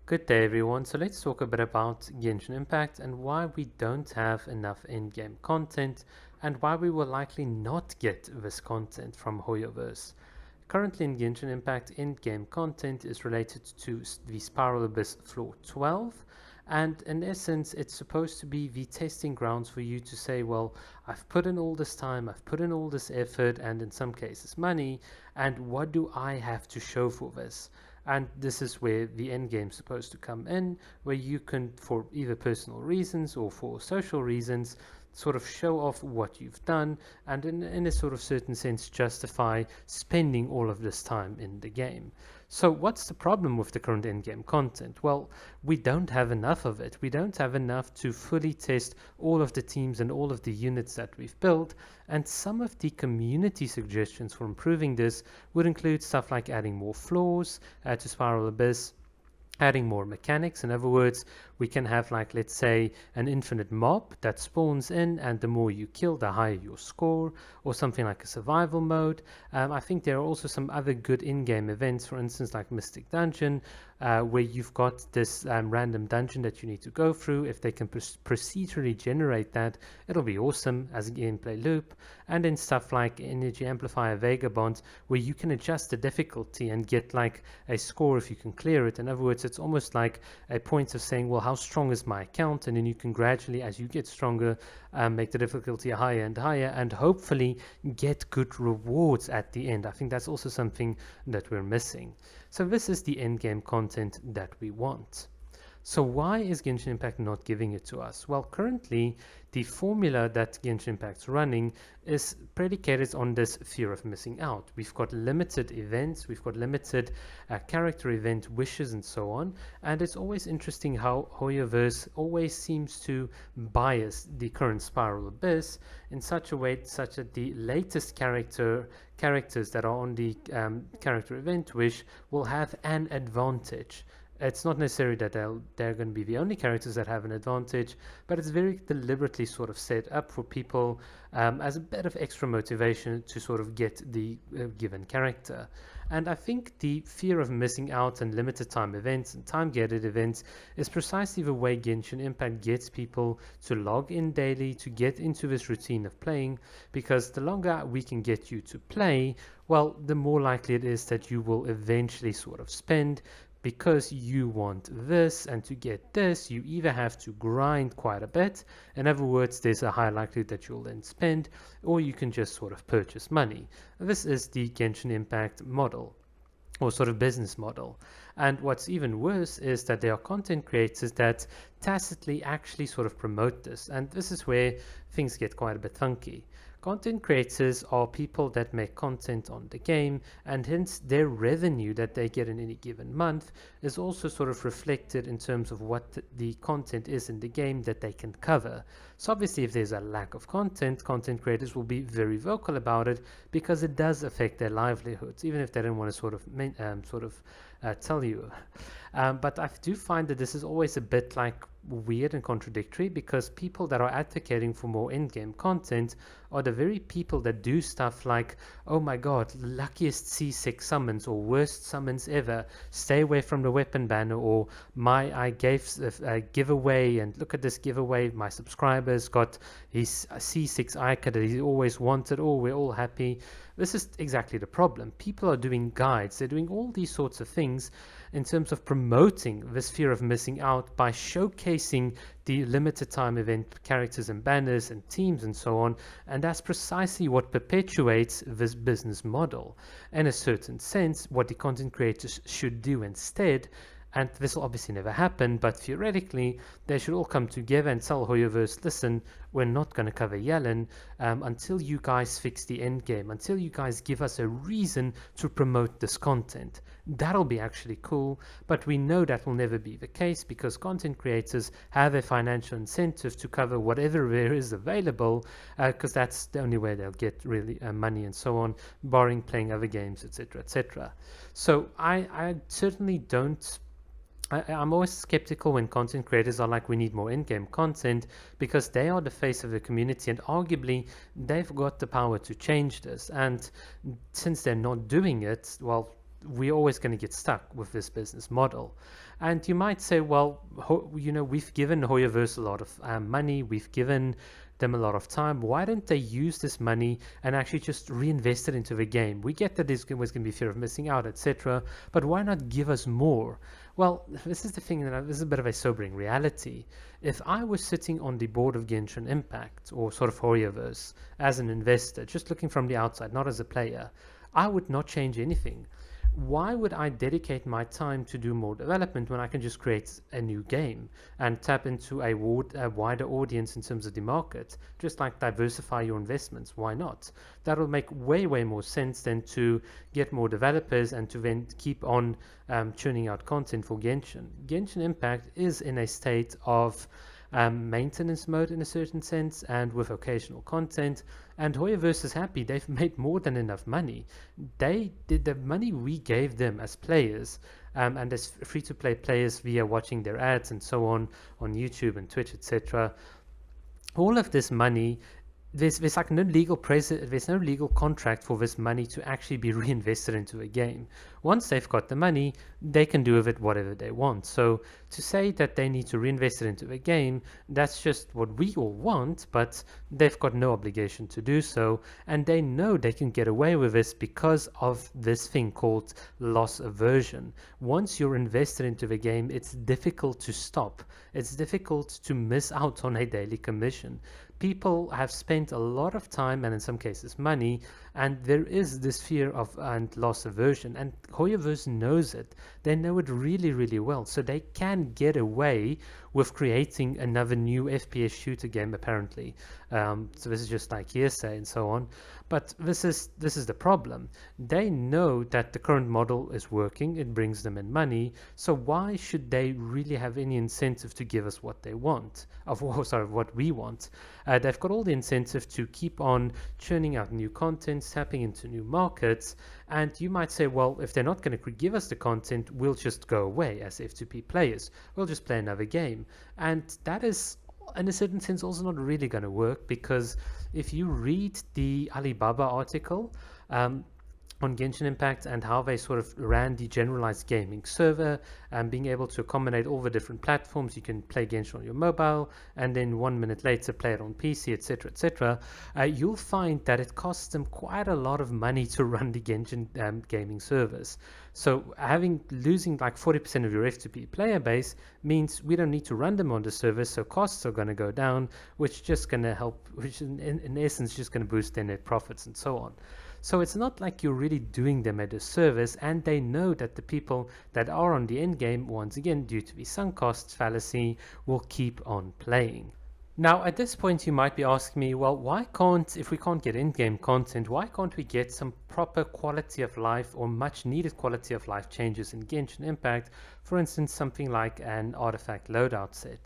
Good day everyone, so let's talk a bit about Genshin Impact and why we don't have enough in-game content and why we will likely not get this content from Hoyoverse. Currently in Genshin Impact, in-game content is related to the Spiral Abyss Floor 12, and in essence it's supposed to be the testing grounds for you to say, well, I've put in all this time, I've put in all this effort and in some cases money, and what do I have to show for this? And this is where the end game is supposed to come in, where you can, for either personal reasons or for social reasons, sort of show off what you've done and in a sort of certain sense justify spending all of this time in the game. So what's the problem with the current in-game content? Well, we don't have enough of it. We don't have enough to fully test all of the teams and all of the units that we've built, and some of the community suggestions for improving this would include stuff like adding more floors to Spiral Abyss, adding more mechanics. In other words, we can have, like, let's say an infinite mob that spawns in, and the more you kill the higher your score, or something like a survival mode. I think there are also some other good in-game events, for instance like Mystic Dungeon, where you've got this random dungeon that you need to go through. If they can procedurally generate that, it'll be awesome as a gameplay loop. And then stuff like Energy Amplifier Vagabond, where you can adjust the difficulty and get like a score if you can clear it. In other words, it's almost like a point of saying, well, how strong is my account? And then you can gradually, as you get stronger, make the difficulty higher and higher, and hopefully get good rewards at the end. I think that's also something that we're missing. So this is the end game content that we want. So why is Genshin Impact not giving it to us? Well, currently the formula that Genshin Impact's running is predicated on this fear of missing out. We've got limited events, we've got limited character event wishes and so on, and it's always interesting how Hoyoverse always seems to bias the current Spiral Abyss in such a way such that the latest characters that are on the character event wish will have an advantage. It's not necessarily that they're going to be the only characters that have an advantage, but it's very deliberately sort of set up for people as a bit of extra motivation to sort of get the given character. And I think the fear of missing out on limited time events and time-gated events is precisely the way Genshin Impact gets people to log in daily, to get into this routine of playing, because the longer we can get you to play, well, the more likely it is that you will eventually sort of spend, because you want this, and to get this you either have to grind quite a bit. In other words, there's a high likelihood that you'll then spend, or you can just sort of purchase money. This is the Genshin Impact model, or sort of business model. And what's even worse is that there are content creators that tacitly actually sort of promote this, and this is where things get quite a bit funky. Content creators are people that make content on the game, and hence their revenue that they get in any given month is also sort of reflected in terms of what the content is in the game that they can cover. So obviously if there's a lack of content, content creators will be very vocal about it, because it does affect their livelihoods, even if they don't want to sort of tell you. But I do find that this is always a bit like weird and contradictory, because people that are advocating for more in-game content are the very people that do stuff like, oh my god, luckiest C6 summons, or worst summons ever, stay away from the weapon banner, or I gave a giveaway, and look at this giveaway, my subscribers got his C6 icon that he always wanted, oh, we're all happy. This is exactly the problem. People are doing guides, they're doing all these sorts of things in terms of promoting this fear of missing out by showcasing the limited time event characters and banners and teams and so on, and that's precisely what perpetuates this business model. In a certain sense, what the content creators should do instead, and this will obviously never happen, but theoretically they should all come together and tell Hoyoverse, listen, we're not going to cover Yellen until you guys fix the end game, until you guys give us a reason to promote this content. That'll be actually cool, but we know that will never be the case, because content creators have a financial incentive to cover whatever there is available, because that's the only way they'll get really money and so on, barring playing other games, etc, etc. So I certainly don't I'm always skeptical when content creators are like, we need more in-game content, because they are the face of the community, and arguably they've got the power to change this. And since they're not doing it, well, we're always going to get stuck with this business model. And you might say, well, we've given Hoyoverse a lot of money, we've given them a lot of time. Why don't they use this money and actually just reinvest it into the game? We get that there's always going to be fear of missing out, etc. But why not give us more? Well, this is the thing, this is a bit of a sobering reality. If I was sitting on the board of Genshin Impact or sort of Hoyoverse as an investor, just looking from the outside, not as a player, I would not change anything. Why would I dedicate my time to do more development when I can just create a new game and tap into a wider audience in terms of the market? Just like diversify your investments. Why not? That will make way more sense than to get more developers and to then keep on churning out content for Genshin. Genshin Impact is in a state of maintenance mode in a certain sense, and with occasional content. And Hoyoverse is happy; they've made more than enough money. They did the money we gave them as players, and as free-to-play players via watching their ads and so on YouTube and Twitch, etc. All of this money, there's like no there's no legal contract for this money to actually be reinvested into a game. Once they've got the money, they can do with it whatever they want. So to say that they need to reinvest it into a game, that's just what we all want, but they've got no obligation to do so, and they know they can get away with this because of this thing called loss aversion. Once you're invested into the game, it's difficult to stop. It's difficult to miss out on a daily commission. People have spent a lot of time and in some cases money, and there is this fear of and loss aversion, and Hoyoverse knows it. They know it really well, so they can get away with creating another new FPS shooter game apparently. So this is just like hearsay and so on, but this is the problem. They know that the current model is working, it brings them in money, so why should they really have any incentive to give us what they want, what we want? They've got all the incentive to keep on churning out new content, tapping into new markets, and you might say, well, if they're not going to give us the content, we'll just go away as F2P players. We'll just play another game. And that is, in a certain sense, also not really going to work, because if you read the Alibaba article, on Genshin Impact and how they sort of ran the generalized gaming server and being able to accommodate all the different platforms. You can play Genshin on your mobile and then 1 minute later play it on PC, etc., etc. You'll find that it costs them quite a lot of money to run the Genshin gaming servers. So losing like 40% of your F2P player base means we don't need to run them on the server, so costs are going to go down, which is just going to help, which in essence just going to boost their net profits and so on. So it's not like you're really doing them a disservice, and they know that the people that are on the end game, once again, due to the sunk costs fallacy, will keep on playing. Now, at this point, you might be asking me, well, if we can't get in-game content, why can't we get some proper quality of life or much needed quality of life changes in Genshin Impact? For instance, something like an artifact loadout set.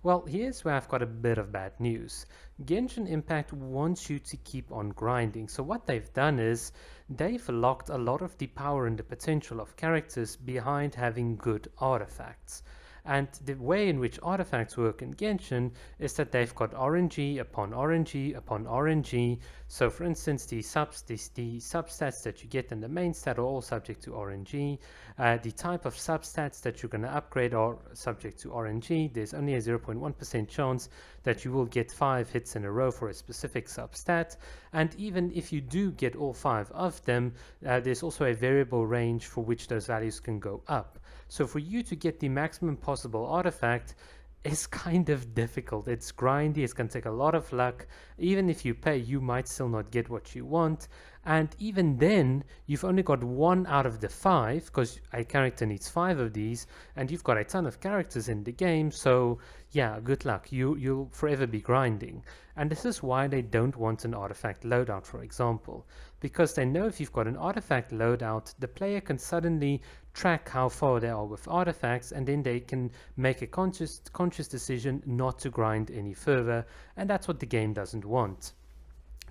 Well, here's where I've got a bit of bad news. Genshin Impact wants you to keep on grinding. So what they've done is they've locked a lot of the power and the potential of characters behind having good artifacts. And the way in which artifacts work in Genshin is that they've got RNG upon RNG upon RNG. So for instance, the substats that you get in the main stat are all subject to RNG. The type of substats that you're going to upgrade are subject to RNG. There's only a 0.1% chance that you will get 5 hits in a row for a specific substat. And even if you do get all 5 of them, there's also a variable range for which those values can go up. So for you to get the maximum possible artifact is kind of difficult. It's grindy, it's going to take a lot of luck. Even if you pay, you might still not get what you want. And even then, you've only got 1 out of the 5, because a character needs 5 of these, and you've got a ton of characters in the game, so yeah, good luck. You'll forever be grinding. And this is why they don't want an artifact loadout, for example, because they know if you've got an artifact loadout, the player can suddenly track how far they are with artifacts, and then they can make a conscious decision not to grind any further, and that's what the game doesn't want.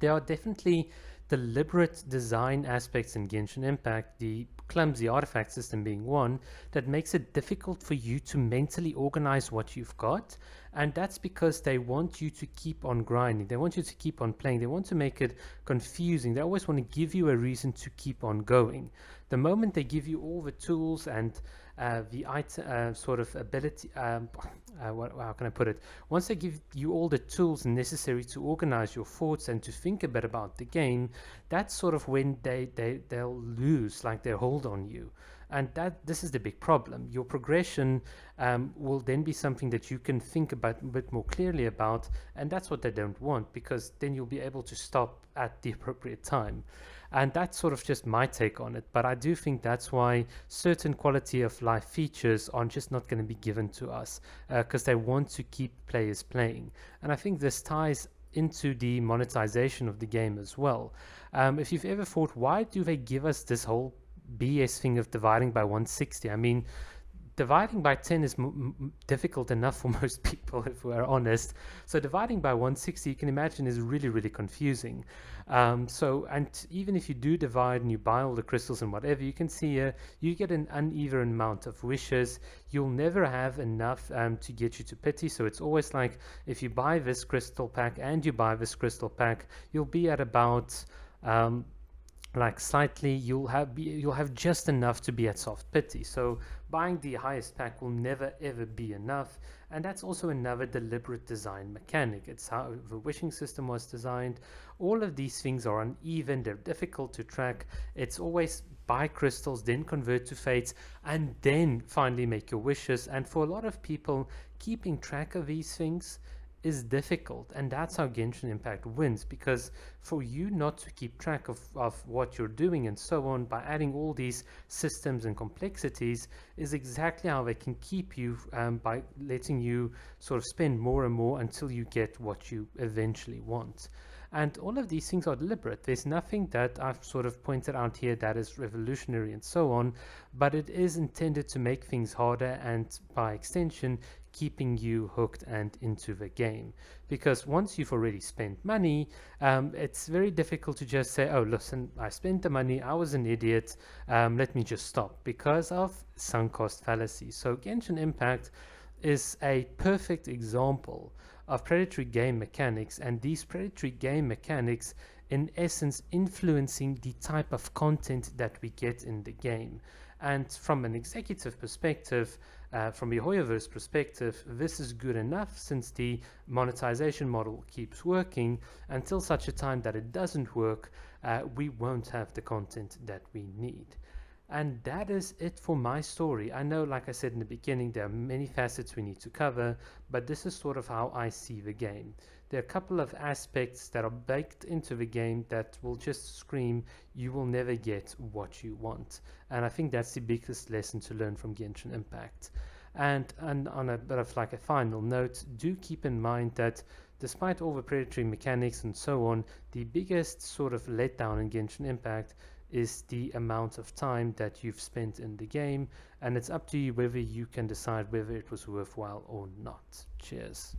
There are definitely deliberate design aspects in Genshin Impact. The clumsy artifact system being one, that makes it difficult for you to mentally organize what you've got. And that's because they want you to keep on grinding. They want you to keep on playing. They want to make it confusing. They always want to give you a reason to keep on going. The moment they give you all the tools and the item sort of ability, how can I put it? Once they give you all the tools necessary to organize your thoughts and to think a bit about the game, that's sort of when they'll lose like their hold on you. And this is the big problem. Your progression will then be something that you can think about a bit more clearly about, and that's what they don't want, because then you'll be able to stop at the appropriate time. And that's sort of just my take on it. But I do think that's why certain quality of life features are just not going to be given to us, because they want to keep players playing. And I think this ties into the monetization of the game as well. If you've ever thought, why do they give us this whole BS thing of dividing by 160? I mean, dividing by 10 is difficult enough for most people, if we're honest. So dividing by 160, you can imagine, is really, really confusing. And even if you do divide and you buy all the crystals and whatever, you can see here, you get an uneven amount of wishes. You'll never have enough to get you to pity. So it's always like, if you buy this crystal pack and you buy this crystal pack, you'll be at about like slightly, you'll have just enough to be at soft pity. So buying the highest pack will never ever be enough, and that's also another deliberate design mechanic. It's how the wishing system was designed. All of these things are uneven, they're difficult to track. It's always buy crystals, then convert to fates, and then finally make your wishes. And for a lot of people, keeping track of these things is difficult, and that's how Genshin Impact wins, because for you not to keep track of what you're doing and so on, by adding all these systems and complexities, is exactly how they can keep you by letting you sort of spend more and more until you get what you eventually want. And all of these things are deliberate. There's nothing that I've sort of pointed out here that is revolutionary and so on, but it is intended to make things harder and, by extension, keeping you hooked and into the game. Because once you've already spent money, it's very difficult to just say, oh, listen, I spent the money, I was an idiot, let me just stop, because of sunk cost fallacy. So Genshin Impact is a perfect example of predatory game mechanics, and these predatory game mechanics in essence influencing the type of content that we get in the game. And from an executive perspective, from a Hoyoverse perspective, this is good enough, since the monetization model keeps working. Until such a time that it doesn't work, we won't have the content that we need. And that is it for my story. I know, like I said in the beginning, there are many facets we need to cover, but this is sort of how I see the game. There are a couple of aspects that are baked into the game that will just scream, you will never get what you want. And I think that's the biggest lesson to learn from Genshin Impact. And on a bit of like a final note, do keep in mind that despite all the predatory mechanics and so on, the biggest sort of letdown in Genshin Impact is the amount of time that you've spent in the game, and it's up to you whether you can decide whether it was worthwhile or not. Cheers.